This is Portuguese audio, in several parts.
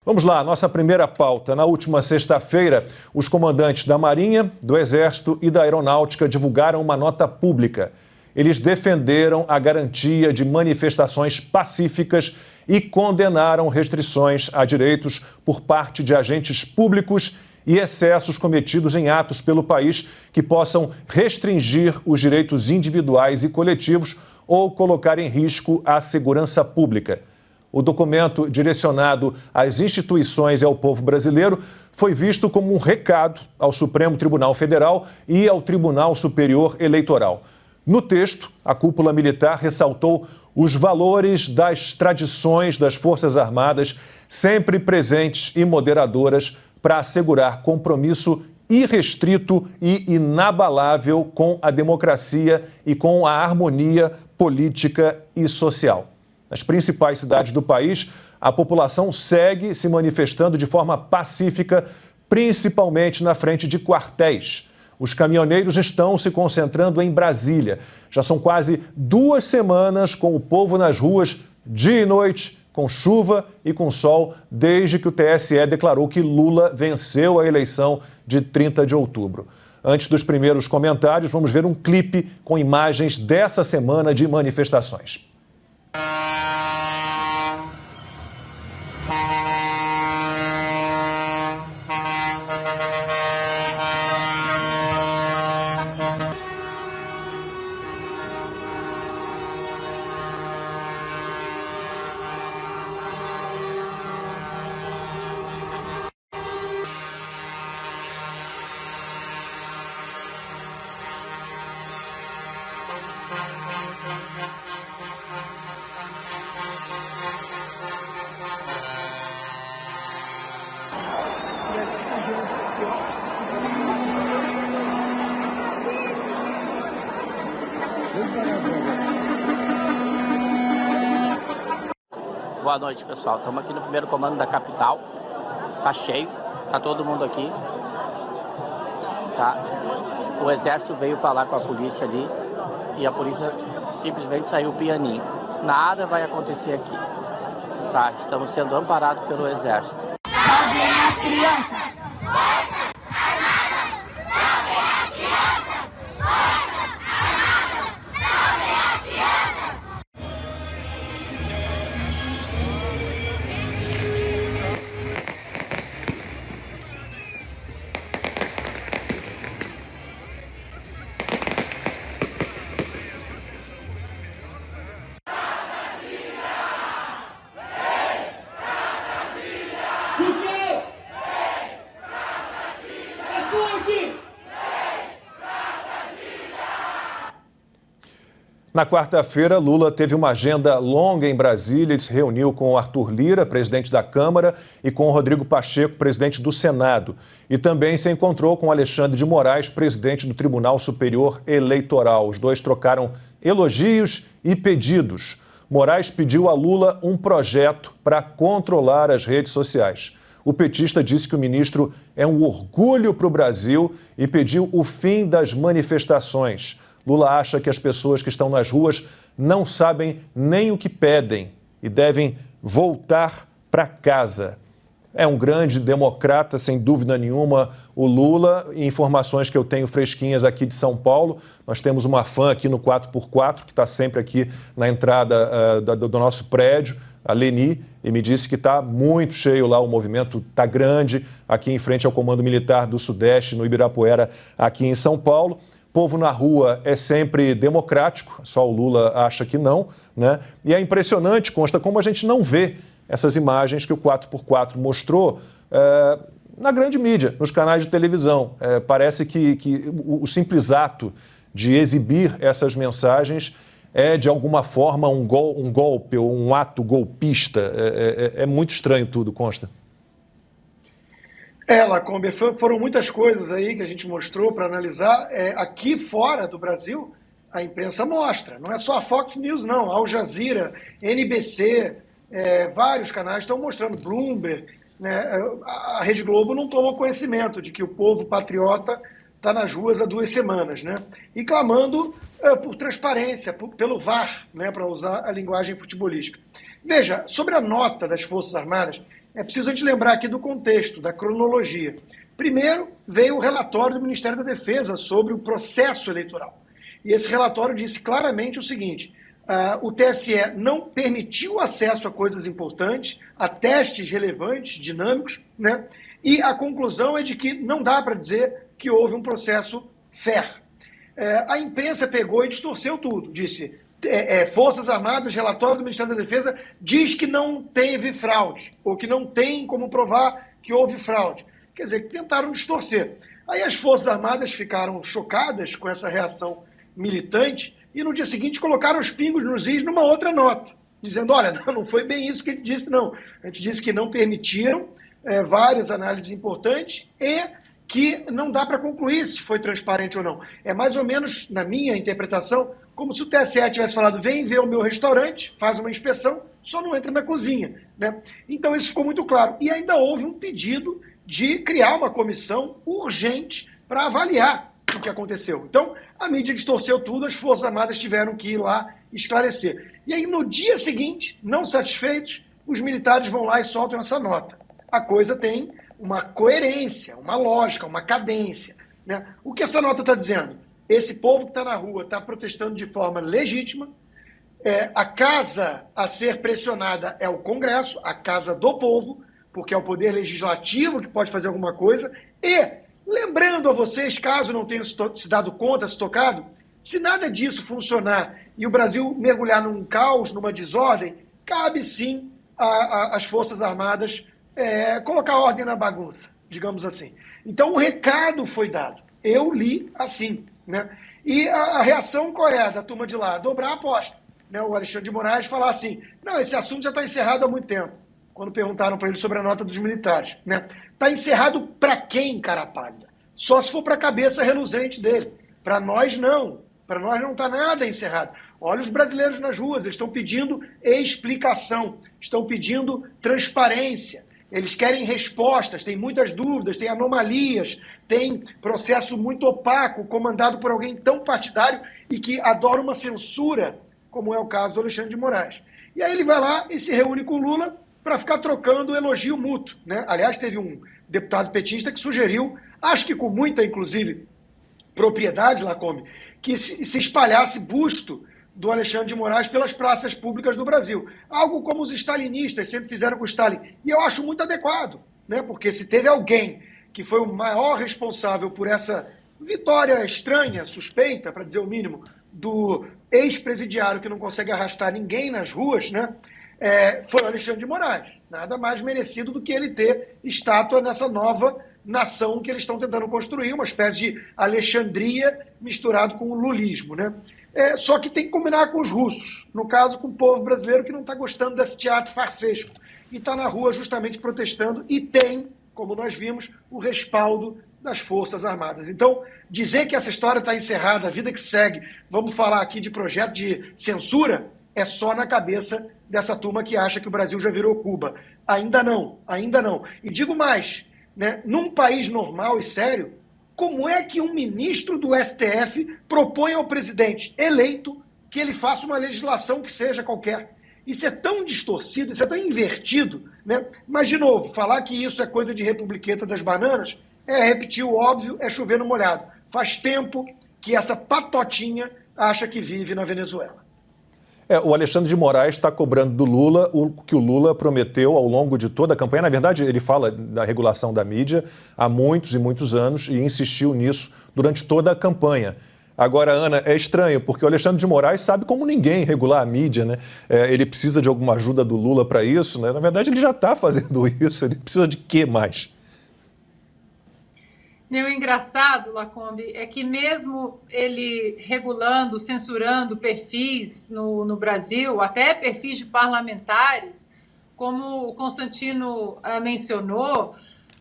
Vamos lá, nossa primeira pauta. Na última sexta-feira, os comandantes da Marinha, do Exército e da Aeronáutica divulgaram uma nota pública. Eles defenderam a garantia de manifestações pacíficas e condenaram restrições a direitos por parte de agentes públicos e excessos cometidos em atos pelo país que possam restringir os direitos individuais e coletivos ou colocar em risco a segurança pública. O documento, direcionado às instituições e ao povo brasileiro, foi visto como um recado ao Supremo Tribunal Federal e ao Tribunal Superior Eleitoral. No texto, a cúpula militar ressaltou os valores das tradições das Forças Armadas, sempre presentes e moderadoras, para assegurar compromisso irrestrito e inabalável com a democracia e com a harmonia política e social. Nas principais cidades do país, a população segue se manifestando de forma pacífica, principalmente na frente de quartéis. Os caminhoneiros estão se concentrando em Brasília. Já são quase 2 semanas com o povo nas ruas, dia e noite, com chuva e com sol, desde que o TSE declarou que Lula venceu a eleição de 30 de outubro. Antes dos primeiros comentários, vamos ver um clipe com imagens dessa semana de manifestações. Boa noite, pessoal. Estamos aqui no primeiro comando da capital. Tá cheio, tá todo mundo aqui. Tá? O exército veio falar com a polícia ali e a polícia simplesmente saiu pianinho. Nada vai acontecer aqui. Tá? Estamos sendo amparados pelo exército. Salvem as crianças! Na quarta-feira, Lula teve uma agenda longa em Brasília. Ele se reuniu com o Arthur Lira, presidente da Câmara, e com o Rodrigo Pacheco, presidente do Senado. E também se encontrou com Alexandre de Moraes, presidente do Tribunal Superior Eleitoral. Os dois trocaram elogios e pedidos. Moraes pediu a Lula um projeto para controlar as redes sociais. O petista disse que o ministro é um orgulho para o Brasil e pediu o fim das manifestações. Lula acha que as pessoas que estão nas ruas não sabem nem o que pedem e devem voltar para casa. É um grande democrata, sem dúvida nenhuma, o Lula. Informações que eu tenho fresquinhas aqui de São Paulo. Nós temos uma fã aqui no 4x4, que está sempre aqui na entrada do nosso prédio, a Leni, e me disse que está muito cheio lá, o movimento está grande, aqui em frente ao Comando Militar do Sudeste, no Ibirapuera, aqui em São Paulo. Povo na rua é sempre democrático, só o Lula acha que não, né? E é impressionante, consta, como a gente não vê essas imagens que o 4x4 mostrou na grande mídia, nos canais de televisão. Parece que o simples ato de exibir essas mensagens é, de alguma forma, um golpe ou um ato golpista. É muito estranho tudo, consta. Lacombe, foram muitas coisas aí que a gente mostrou para analisar. Aqui fora do Brasil, a imprensa mostra. Não é só a Fox News, não. Al Jazeera, NBC, vários canais estão mostrando. Bloomberg, né? A Rede Globo não tomou conhecimento de que o povo patriota está nas ruas há 2 semanas, né? E clamando por transparência, pelo VAR, né? Para usar a linguagem futebolística. Veja, sobre a nota das Forças Armadas, é preciso a gente lembrar aqui do contexto, da cronologia. Primeiro, veio o relatório do Ministério da Defesa sobre o processo eleitoral. E esse relatório disse claramente o seguinte: o TSE não permitiu acesso a coisas importantes, a testes relevantes, dinâmicos, né? E a conclusão é de que não dá para dizer que houve um processo fair. A imprensa pegou e distorceu tudo, disse Forças Armadas, relatório do Ministério da Defesa, diz que não teve fraude, ou que não tem como provar que houve fraude. Quer dizer, que tentaram distorcer. Aí as Forças Armadas ficaram chocadas com essa reação militante e no dia seguinte colocaram os pingos nos is numa outra nota, dizendo, olha, não foi bem isso que ele disse, não. A gente disse que não permitiram várias análises importantes e que não dá para concluir se foi transparente ou não. É mais ou menos, na minha interpretação, como se o TSE tivesse falado, vem ver o meu restaurante, faz uma inspeção, só não entra na cozinha, né? Então isso ficou muito claro. E ainda houve um pedido de criar uma comissão urgente para avaliar o que aconteceu. Então, a mídia distorceu tudo, as Forças Armadas tiveram que ir lá esclarecer. E aí, no dia seguinte, não satisfeitos, os militares vão lá e soltam essa nota. A coisa tem uma coerência, uma lógica, uma cadência, né? O que essa nota está dizendo? Esse povo que está na rua está protestando de forma legítima, a casa a ser pressionada é o Congresso, a casa do povo, porque é o poder legislativo que pode fazer alguma coisa, e, lembrando a vocês, caso não tenham se dado conta, se tocado, se nada disso funcionar e o Brasil mergulhar num caos, numa desordem, cabe sim às Forças Armadas colocar ordem na bagunça, digamos assim. Então o recado foi dado. Eu li assim, né? E a reação qual é da turma de lá? Dobrar a aposta. Né? O Alexandre de Moraes falar assim, não, esse assunto já está encerrado há muito tempo. Quando perguntaram para ele sobre a nota dos militares. Né? Está encerrado para quem, cara pálida? Só se for para a cabeça reluzente dele. Para nós, não. Para nós não está nada encerrado. Olha os brasileiros nas ruas, eles estão pedindo explicação, estão pedindo transparência. Eles querem respostas, tem muitas dúvidas, tem anomalias, tem processo muito opaco, comandado por alguém tão partidário e que adora uma censura, como é o caso do Alexandre de Moraes. E aí ele vai lá e se reúne com o Lula para ficar trocando elogio mútuo. Né? Aliás, teve um deputado petista que sugeriu, acho que com muita, inclusive, propriedade, Lacombe, que se espalhasse busto do Alexandre de Moraes pelas praças públicas do Brasil. Algo como os stalinistas sempre fizeram com o Stalin. E eu acho muito adequado, né? Porque se teve alguém que foi o maior responsável por essa vitória estranha, suspeita, para dizer o mínimo, do ex-presidiário que não consegue arrastar ninguém nas ruas, né? Foi o Alexandre de Moraes. Nada mais merecido do que ele ter estátua nessa nova nação que eles estão tentando construir, uma espécie de Alexandria misturado com o lulismo, né? Só que tem que combinar com os russos, no caso com o povo brasileiro que não está gostando desse teatro farsesco e está na rua justamente protestando e tem, como nós vimos, o respaldo das Forças Armadas. Então, dizer que essa história está encerrada, a vida que segue, vamos falar aqui de projeto de censura, é só na cabeça dessa turma que acha que o Brasil já virou Cuba. Ainda não, ainda não. E digo mais, né, num país normal e sério, como é que um ministro do STF propõe ao presidente eleito que ele faça uma legislação que seja qualquer? Isso é tão distorcido, isso é tão invertido, né? Mas, de novo, falar que isso é coisa de republiqueta das bananas é repetir o óbvio, é chover no molhado. Faz tempo que essa patotinha acha que vive na Venezuela. O Alexandre de Moraes está cobrando do Lula o que o Lula prometeu ao longo de toda a campanha. Na verdade, ele fala da regulação da mídia há muitos e muitos anos e insistiu nisso durante toda a campanha. Agora, Ana, é estranho, porque o Alexandre de Moraes sabe como ninguém regular a mídia, né? Ele precisa de alguma ajuda do Lula para isso, né? Na verdade, ele já está fazendo isso, ele precisa de quê mais? O engraçado, Lacombe, é que mesmo ele regulando, censurando perfis no Brasil, até perfis de parlamentares, como o Constantino mencionou,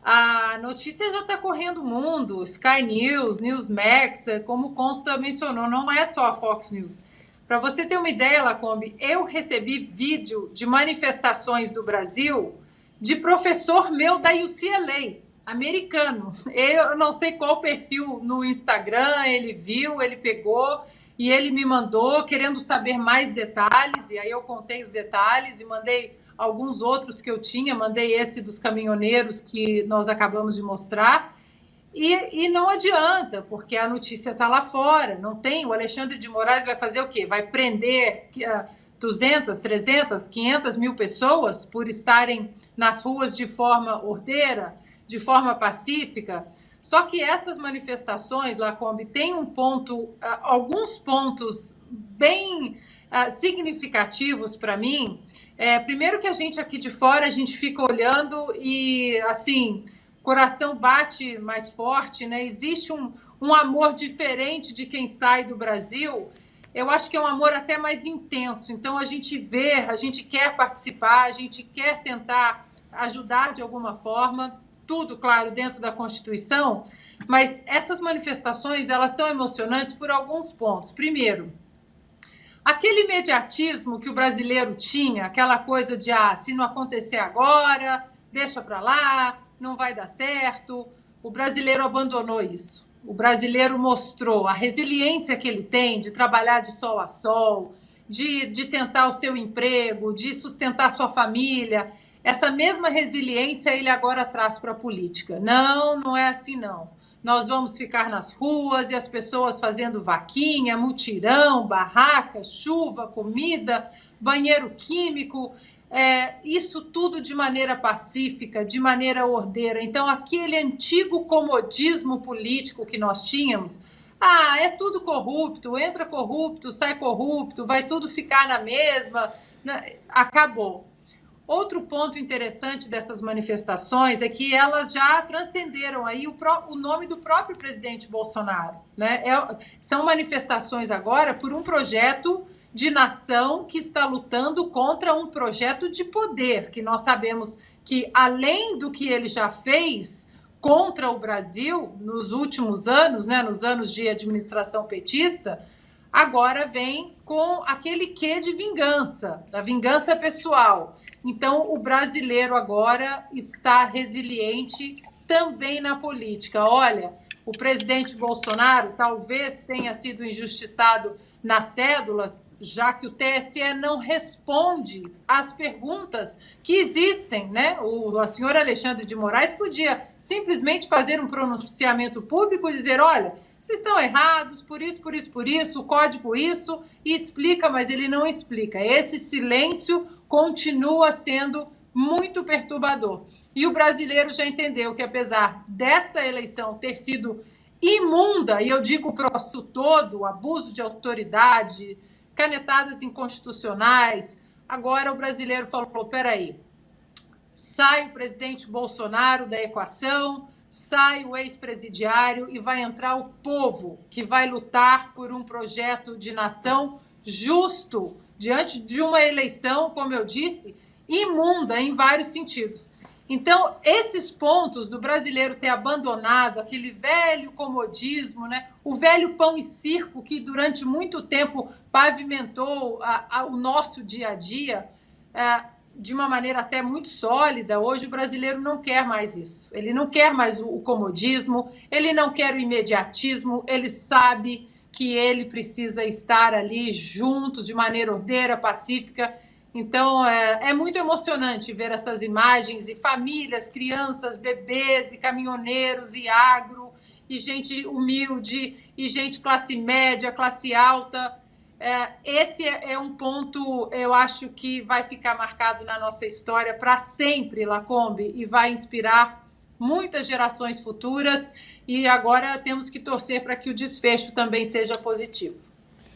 a notícia já está correndo o mundo, Sky News, Newsmax, como o Consta mencionou, não é só a Fox News. Para você ter uma ideia, Lacombe, eu recebi vídeo de manifestações do Brasil de professor meu da UCLA, americano. Eu não sei qual perfil no Instagram ele viu, ele pegou e ele me mandou querendo saber mais detalhes, e aí eu contei os detalhes e mandei alguns outros que eu tinha, mandei esse dos caminhoneiros que nós acabamos de mostrar, e não adianta, porque a notícia está lá fora, não tem, o Alexandre de Moraes vai fazer o quê? Vai prender 200, 300, 500 mil pessoas por estarem nas ruas de forma ordeira, de forma pacífica. Só que essas manifestações, Lacombe, tem alguns pontos bem significativos para mim. Primeiro que a gente aqui de fora, a gente fica olhando e, assim, coração bate mais forte, né? Existe um amor diferente de quem sai do Brasil. Eu acho que é um amor até mais intenso. Então, a gente vê, a gente quer participar, a gente quer tentar ajudar de alguma forma, tudo, claro, dentro da Constituição, mas essas manifestações, elas são emocionantes por alguns pontos. Primeiro, aquele imediatismo que o brasileiro tinha, aquela coisa de, se não acontecer agora, deixa para lá, não vai dar certo. O brasileiro abandonou isso. O brasileiro mostrou a resiliência que ele tem de trabalhar de sol a sol, de tentar o seu emprego, de sustentar sua família. Essa mesma resiliência ele agora traz para a política. Não, não é assim não. Nós vamos ficar nas ruas e as pessoas fazendo vaquinha, mutirão, barraca, chuva, comida, banheiro químico, isso tudo de maneira pacífica, de maneira ordeira. Então, aquele antigo comodismo político que nós tínhamos, é tudo corrupto, entra corrupto, sai corrupto, vai tudo ficar na mesma, acabou. Outro ponto interessante dessas manifestações é que elas já transcenderam aí o nome do próprio presidente Bolsonaro, né? São manifestações agora por um projeto de nação que está lutando contra um projeto de poder, que nós sabemos que, além do que ele já fez contra o Brasil nos últimos anos, né, nos anos de administração petista, agora vem com aquele quê de vingança, da vingança pessoal. Então, o brasileiro agora está resiliente também na política. Olha, o presidente Bolsonaro talvez tenha sido injustiçado nas cédulas, já que o TSE não responde às perguntas que existem, né? O senhor Alexandre de Moraes podia simplesmente fazer um pronunciamento público e dizer, olha, vocês estão errados, por isso, o código isso, e explica, mas ele não explica. Esse silêncio continua sendo muito perturbador. E o brasileiro já entendeu que, apesar desta eleição ter sido imunda, e eu digo o processo todo, abuso de autoridade, canetadas inconstitucionais, agora o brasileiro falou, peraí, sai o presidente Bolsonaro da equação, sai o ex-presidiário e vai entrar o povo que vai lutar por um projeto de nação justo diante de uma eleição, como eu disse, imunda em vários sentidos. Então, esses pontos do brasileiro ter abandonado aquele velho comodismo, né? O velho pão e circo que durante muito tempo pavimentou o nosso dia a dia, de uma maneira até muito sólida, hoje o brasileiro não quer mais isso. Ele não quer mais o comodismo, ele não quer o imediatismo, ele sabe que ele precisa estar ali juntos, de maneira ordeira, pacífica. Então, é muito emocionante ver essas imagens, e famílias, crianças, bebês, e caminhoneiros, e agro, e gente humilde, e gente classe média, classe alta. Esse é um ponto, eu acho, que vai ficar marcado na nossa história para sempre, Lacombe, e vai inspirar muitas gerações futuras, e agora temos que torcer para que o desfecho também seja positivo.